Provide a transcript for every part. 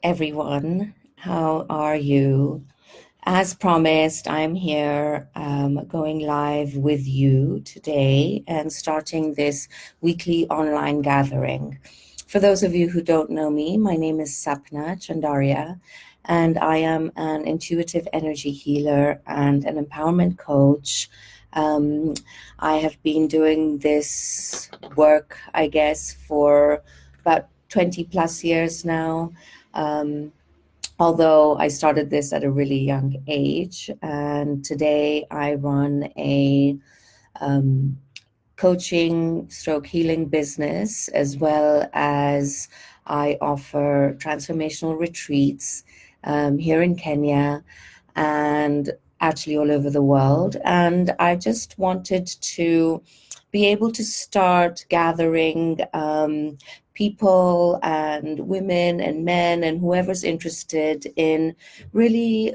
everyone. How are you? As promised, I'm here going live with you today and starting this weekly online gathering. For those of you who don't know me, my name is Sapna Chandaria, and I am an intuitive energy healer and an empowerment coach. Um, I have been doing this work, I guess, for about 20 plus years now. Um, Although I started this at a really young age, and today I run a um, coaching stroke healing business, as well as I offer transformational retreats here in Kenya and actually all over the world. And I just wanted to be able to start gathering people and women and men and whoever's interested in really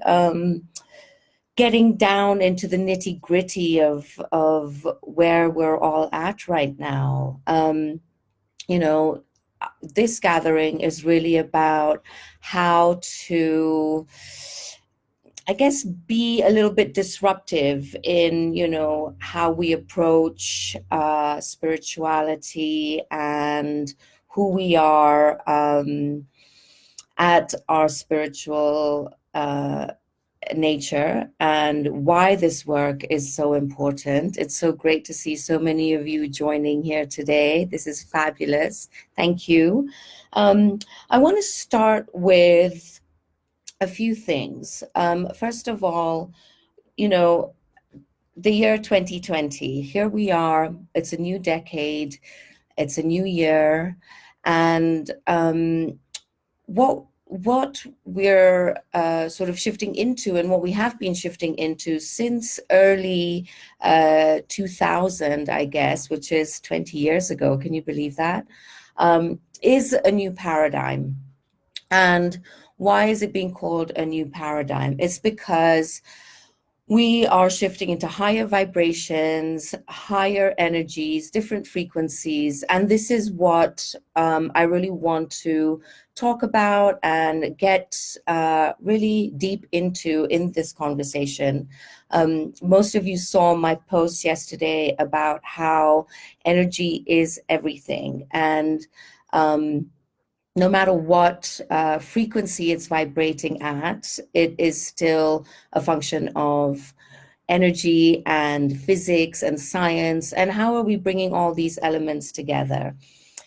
getting down into the nitty gritty of where we're all at right now. You know, this gathering is really about how to, I guess, be a little bit disruptive in, how we approach spirituality and who we are at our spiritual nature, and why this work is so important. It's so great to see so many of you joining here today. This is fabulous. Thank you. I want to start with a few things. First of all, the year 2020, here we are. It's a new decade. It's a new year. And what we're sort of shifting into, and what we have been shifting into since early 2000, I guess, which is 20 years ago, can you believe that? Is a new paradigm. And why is it being called a new paradigm? It's because we are shifting into higher vibrations, higher energies, different frequencies. And this is what I really want to talk about and get really deep into in this conversation. Most of you saw my post yesterday about how energy is everything. And no matter what frequency it's vibrating at, it is still a function of energy and physics and science. And how are we bringing all these elements together?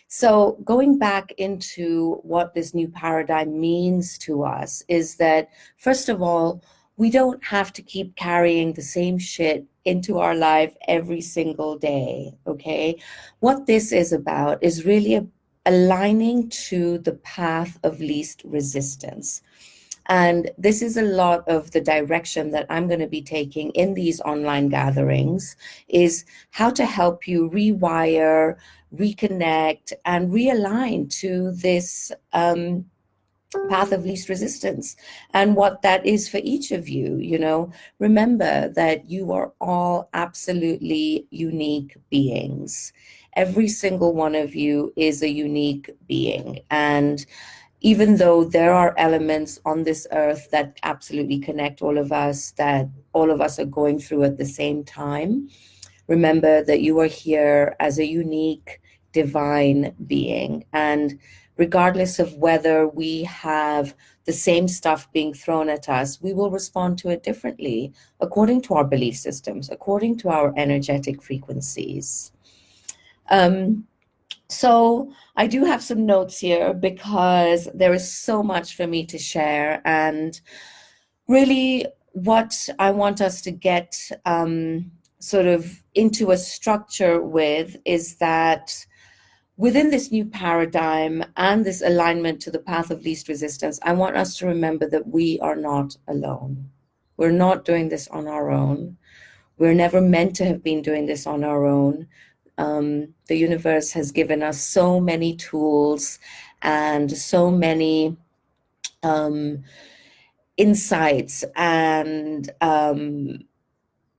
So going back into what this new paradigm means to us is that, first of all, we don't have to keep carrying the same shit into our life every single day, okay? What this is about is really aligning to the path of least resistance. And this is a lot of the direction that I'm going to be taking in these online gatherings, is how to help you rewire, reconnect, and realign to this path of least resistance, and what that is for each of you. Remember that you are all absolutely unique beings. Every single one of you is a unique being. And even though there are elements on this earth that absolutely connect all of us, that all of us are going through at the same time, remember that you are here as a unique divine being. And regardless of whether we have the same stuff being thrown at us, we will respond to it differently according to our belief systems, according to our energetic frequencies. So I do have some notes here because there is so much for me to share. And really what I want us to get sort of into a structure with is that within this new paradigm and this alignment to the path of least resistance, I want us to remember that we are not alone. We're not doing this on our own. We're never meant to have been doing this on our own. The universe has given us so many tools and so many insights and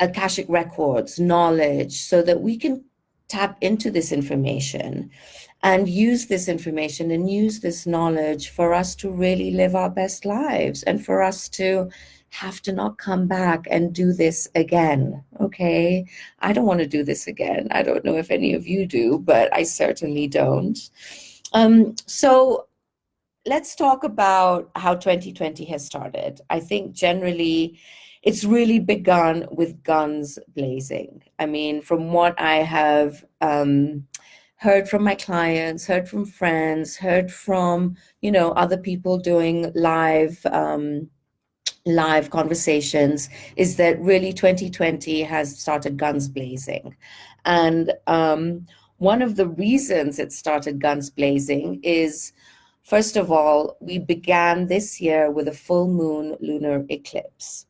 Akashic records, knowledge, so that we can tap into this information and use this information and use this knowledge for us to really live our best lives and for us to have to not come back and do this again. Okay. I don't want to do this again. I don't know if any of you do, but I certainly don't. So let's talk about how 2020 has started. I think generally it's really begun with guns blazing. I mean, from what I have heard from my clients, heard from friends, heard from, other people doing live conversations, is that really 2020 has started guns blazing. And one of the reasons it started guns blazing is, first of all, we began this year with a full moon lunar eclipse.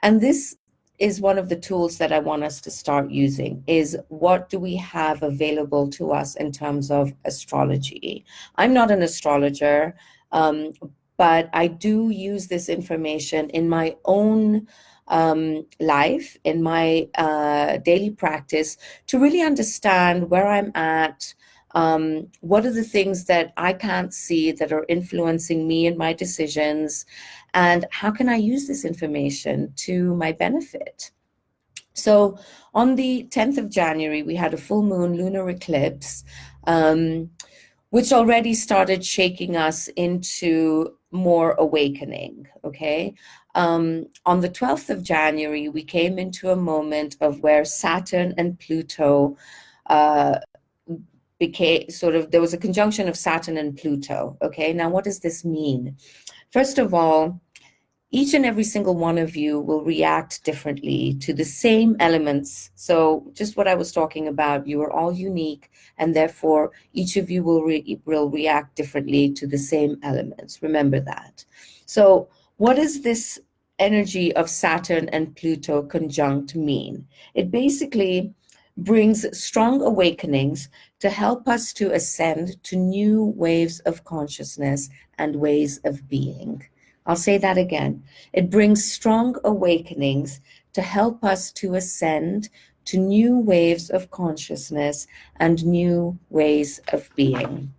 And this is one of the tools that I want us to start using, is what do we have available to us in terms of astrology. I'm not an astrologer, but I do use this information in my own life, in my daily practice, to really understand where I'm at. What are the things that I can't see that are influencing me and my decisions? And how can I use this information to my benefit? So on the 10th of January, we had a full moon lunar eclipse, which already started shaking us into more awakening, okay? On the 12th of January, we came into a moment of where Saturn and Pluto became there was a conjunction of Saturn and Pluto, okay? Now, what does this mean? First of all, each and every single one of you will react differently to the same elements. So just what I was talking about, you are all unique, and therefore each of you will react differently to the same elements. Remember that. So what does this energy of Saturn and Pluto conjunct mean? It basically brings strong awakenings to help us to ascend to new waves of consciousness and ways of being. I'll say that again. It brings strong awakenings to help us to ascend to new waves of consciousness and new ways of being.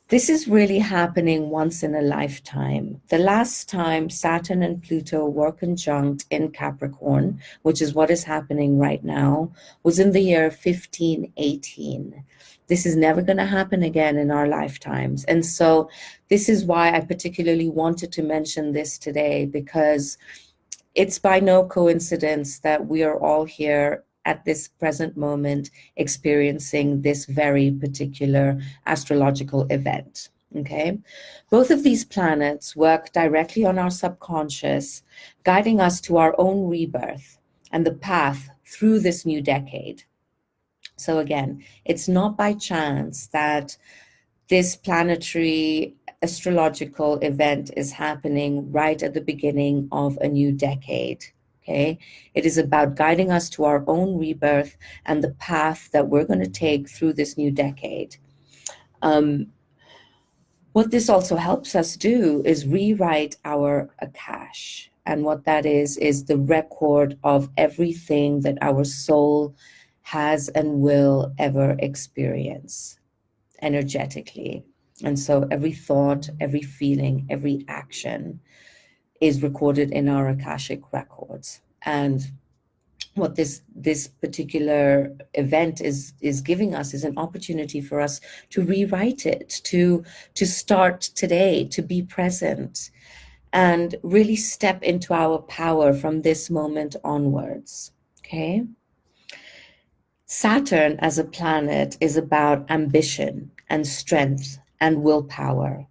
This is really happening once in a lifetime. The last time Saturn and Pluto were conjunct in Capricorn, which is what is happening right now, was in the year 1518. This is never going to happen again in our lifetimes. And so this is why I particularly wanted to mention this today, because it's by no coincidence that we are all here at this present moment experiencing this very particular astrological event, okay? Both of these planets work directly on our subconscious, guiding us to our own rebirth and the path through this new decade. So again, it's not by chance that this planetary astrological event is happening right at the beginning of a new decade. Okay, it is about guiding us to our own rebirth and the path that we're going to take through this new decade. What this also helps us do is rewrite our Akash. And what that is the record of everything that our soul has and will ever experience energetically. And so every thought, every feeling, every action is recorded in our Akashic records. And what this particular event is giving us is an opportunity for us to rewrite it, to start today, to be present, and really step into our power from this moment onwards, okay? Saturn as a planet is about ambition and strength and willpower.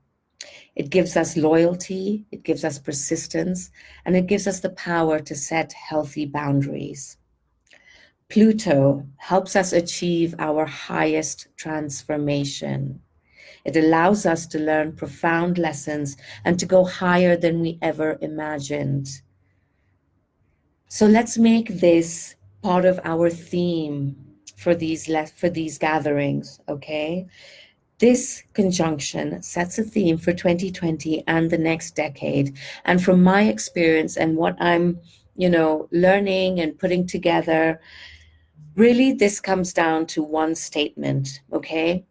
It gives us loyalty, it gives us persistence, and it gives us the power to set healthy boundaries. Pluto helps us achieve our highest transformation. It allows us to learn profound lessons and to go higher than we ever imagined. So let's make this part of our theme for these gatherings, okay? This conjunction sets a theme for 2020 and the next decade. And from my experience and what I'm, learning and putting together, really this comes down to one statement, okay?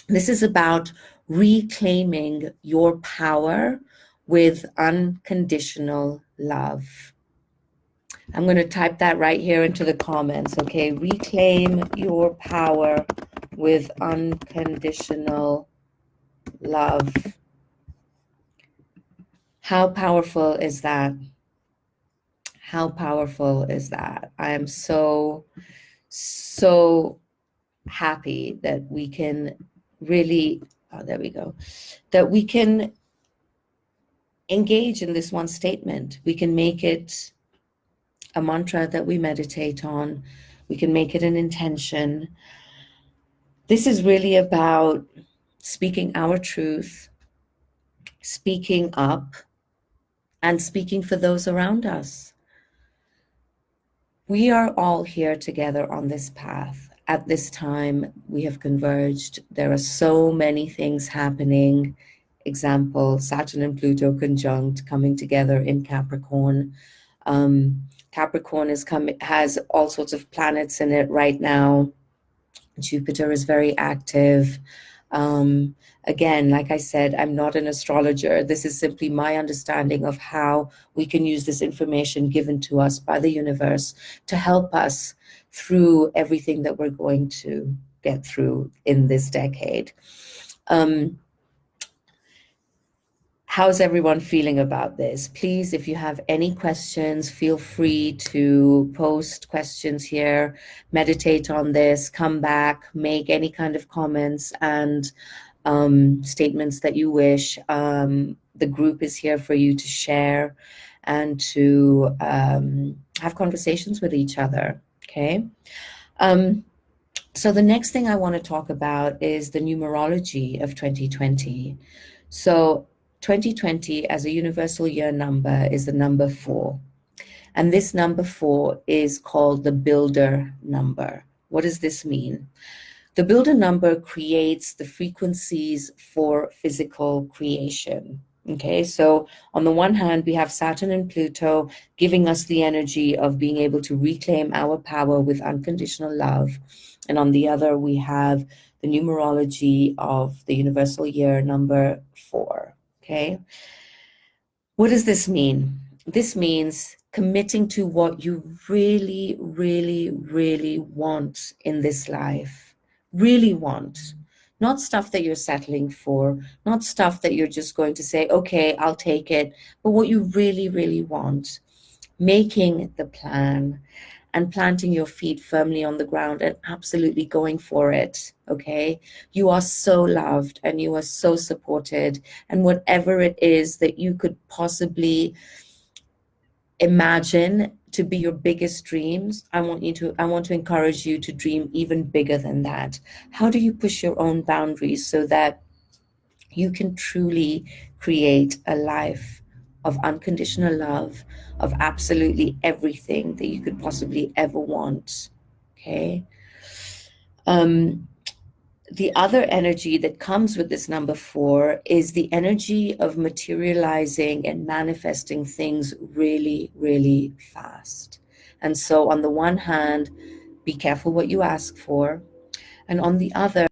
This is about reclaiming your power with unconditional love. I'm going to type that right here into the comments, okay? Reclaim your power with unconditional love. How powerful is that? How powerful is that? I am so, so happy that we can really, oh, there we go, that we can engage in this one statement. We can make it a mantra that we meditate on. We can make it an intention. This is really about speaking our truth, speaking up, and speaking for those around us. We are all here together on this path. At this time, we have converged. There are so many things happening. Example, Saturn and Pluto conjunct coming together in Capricorn. Capricorn has all sorts of planets in it right now. Jupiter is very active. Again, like I said, I'm not an astrologer. This is simply my understanding of how we can use this information given to us by the universe to help us through everything that we're going to get through in this decade. How's everyone feeling about this? Please, if you have any questions, feel free to post questions here, meditate on this, come back, make any kind of comments and statements that you wish. The group is here for you to share and to have conversations with each other, okay? So the next thing I want to talk about is the numerology of 2020. So 2020 as a universal year number is the number 4. And this number 4 is called the builder number. What does this mean? The builder number creates the frequencies for physical creation. Okay, so on the one hand, we have Saturn and Pluto giving us the energy of being able to reclaim our power with unconditional love. And on the other, we have the numerology of the universal year number 4. Okay, what does this mean? This means committing to what you really, really, really want in this life. Really want. Not stuff that you're settling for, not stuff that you're just going to say, okay, I'll take it, but what you really, really want. Making the plan and planting your feet firmly on the ground and absolutely going for it, okay? You are so loved and you are so supported, and whatever it is that you could possibly imagine to be your biggest dreams, I want to encourage you to dream even bigger than that. How do you push your own boundaries so that you can truly create a life of unconditional love, of absolutely everything that you could possibly ever want, okay? The other energy that comes with this number 4 is the energy of materializing and manifesting things really, really fast. And so on the one hand, be careful what you ask for. And on the other,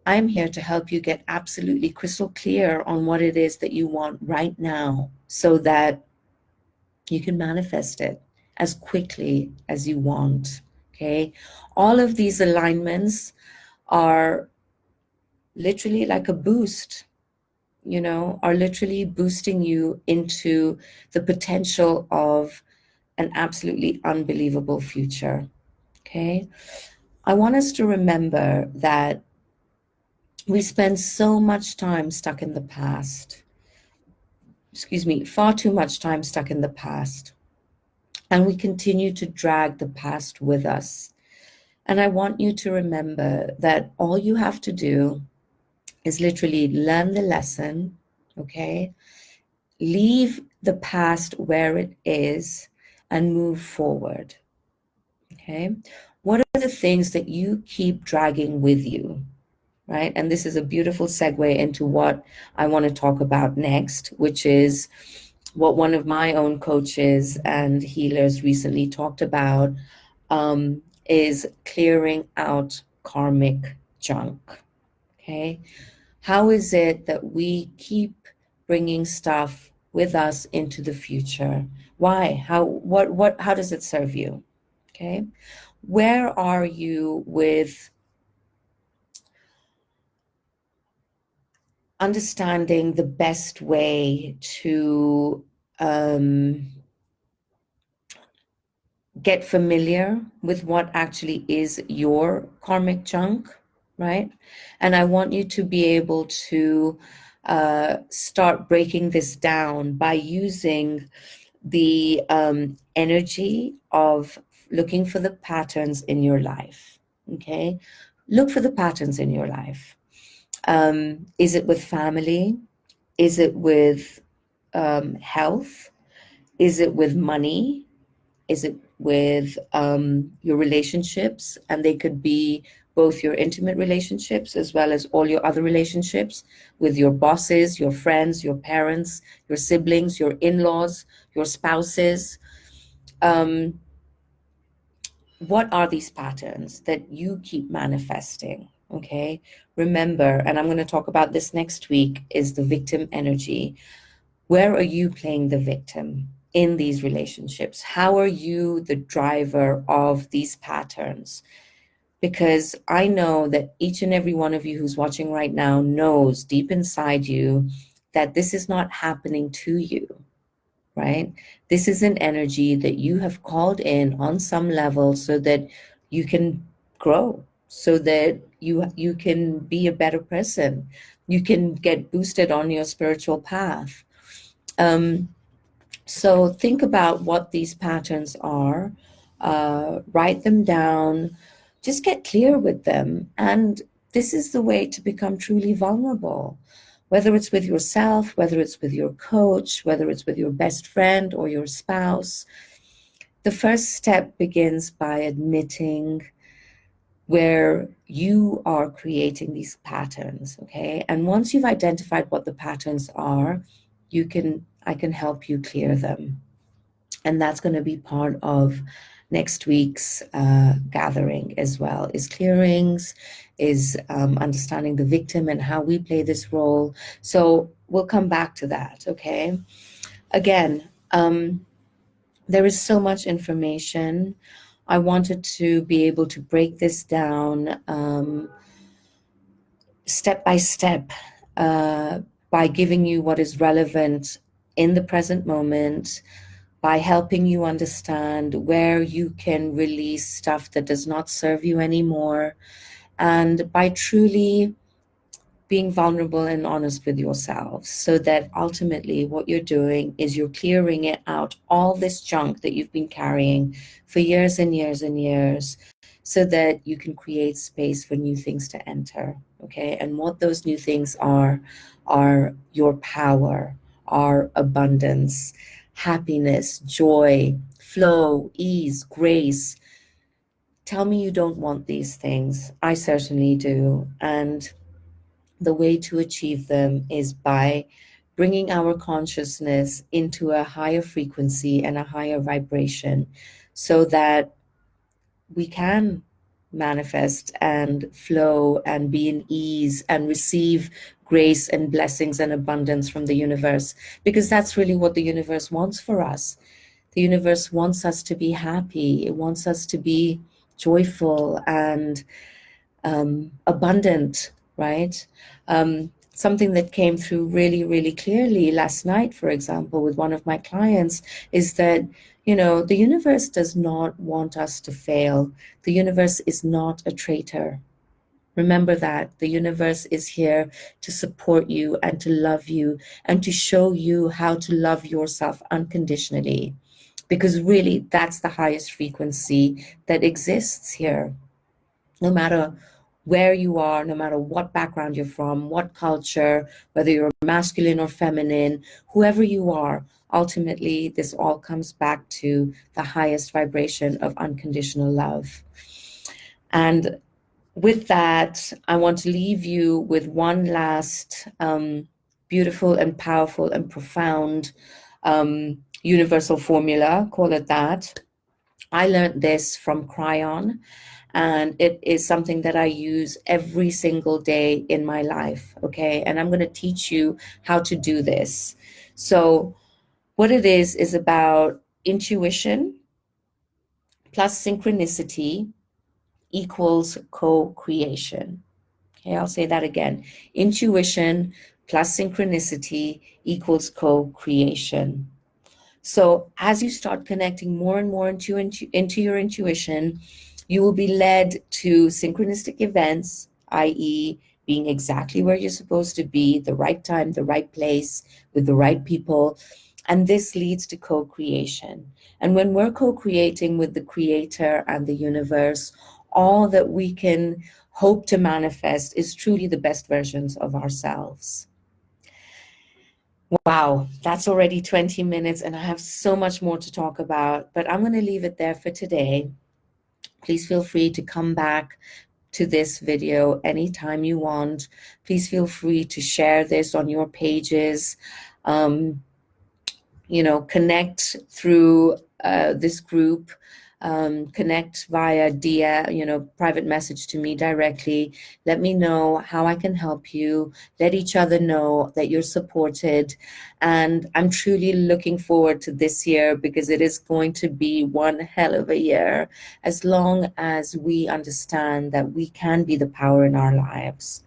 I'm here to help you get absolutely crystal clear on what it is that you want right now so that you can manifest it as quickly as you want, okay? All of these alignments are literally like a boost, are literally boosting you into the potential of an absolutely unbelievable future, okay? I want us to remember that we spend so much time stuck in the past. Far too much time stuck in the past. And we continue to drag the past with us. And I want you to remember that all you have to do is literally learn the lesson, okay? Leave the past where it is and move forward, okay? What are the things that you keep dragging with you, right? And this is a beautiful segue into what I want to talk about next, which is what one of my own coaches and healers recently talked about, is clearing out karmic junk. Okay. How is it that we keep bringing stuff with us into the future? Why? How does it serve you? Okay. Where are you with understanding the best way to get familiar with what actually is your karmic junk, right? And I want you to be able to start breaking this down by using the energy of looking for the patterns in your life. Okay, look for the patterns in your life. Is it with family? Is it with health? Is it with money? Is it with your relationships? And they could be both your intimate relationships as well as all your other relationships with your bosses, your friends, your parents, your siblings, your in-laws, your spouses. What are these patterns that you keep manifesting? Okay, remember, and I'm going to talk about this next week, is the victim energy. Where are you playing the victim in these relationships? How are you the driver of these patterns? Because I know that each and every one of you who's watching right now knows deep inside you that this is not happening to you, right? This is an energy that you have called in on some level so that you can grow, so that you can be a better person, you can get boosted on your spiritual path. So think about what these patterns are, write them down, just get clear with them. And this is the way to become truly vulnerable, whether it's with yourself, whether it's with your coach, whether it's with your best friend or your spouse. The first step begins by admitting where you are creating these patterns, okay? And once you've identified what the patterns are, I can help you clear them. And that's going to be part of next week's gathering as well, is clearings, is understanding the victim and how we play this role. So we'll come back to that, okay? Again, there is so much information. I wanted to be able to break this down step by step by giving you what is relevant in the present moment, by helping you understand where you can release stuff that does not serve you anymore, and by truly being vulnerable and honest with yourselves, so that ultimately what you're doing is you're clearing it out, all this junk that you've been carrying for years and years and years, so that you can create space for new things to enter. Okay, and what those new things are your power, our abundance, happiness, joy, flow, ease, grace. Tell me you don't want these things. I certainly do. And the way to achieve them is by bringing our consciousness into a higher frequency and a higher vibration, so that we can manifest and flow and be in ease and receive grace and blessings and abundance from the universe, because that's really what the universe wants for us. The universe wants us to be happy. It wants us to be joyful and abundant, right? Something that came through really, really clearly last night, for example, with one of my clients, is that, you know, the universe does not want us to fail. The universe is not a traitor. Remember that the universe is here to support you and to love you and to show you how to love yourself unconditionally, because really that's the highest frequency that exists here. No matter where you are, no matter what background you're from, what culture, whether you're masculine or feminine, whoever you are, ultimately, this all comes back to the highest vibration of unconditional love. And with that, I want to leave you with one last beautiful and powerful and profound universal formula, call it that. I learned this from Cryon, And it is something that I use every single day in my life, okay? And I'm going to teach you how to do this. So what it is about intuition plus synchronicity equals co-creation. Okay, I'll say that again. Intuition plus synchronicity equals co-creation. So as you start connecting more and more into your intuition, you will be led to synchronistic events, i.e., being exactly where you're supposed to be, the right time, the right place, with the right people. And this leads to co-creation. And when we're co-creating with the creator and the universe, all that we can hope to manifest is truly the best versions of ourselves. Wow, that's already 20 minutes, and I have so much more to talk about, but I'm going to leave it there for today. Please feel free to come back to this video anytime you want. Please feel free to share this on your pages. Connect through this group, connect via private message to me directly. Let me know how I can help you. Let each other know that you're supported. And I'm truly looking forward to this year, because it is going to be one hell of a year, as long as we understand that we can be the power in our lives.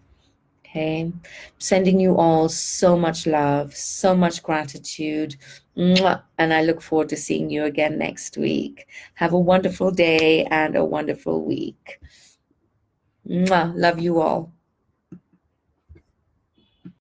Okay, sending you all so much love, so much gratitude. Mwah. And I look forward to seeing you again next week. Have a wonderful day and a wonderful week. Mwah. Love you all.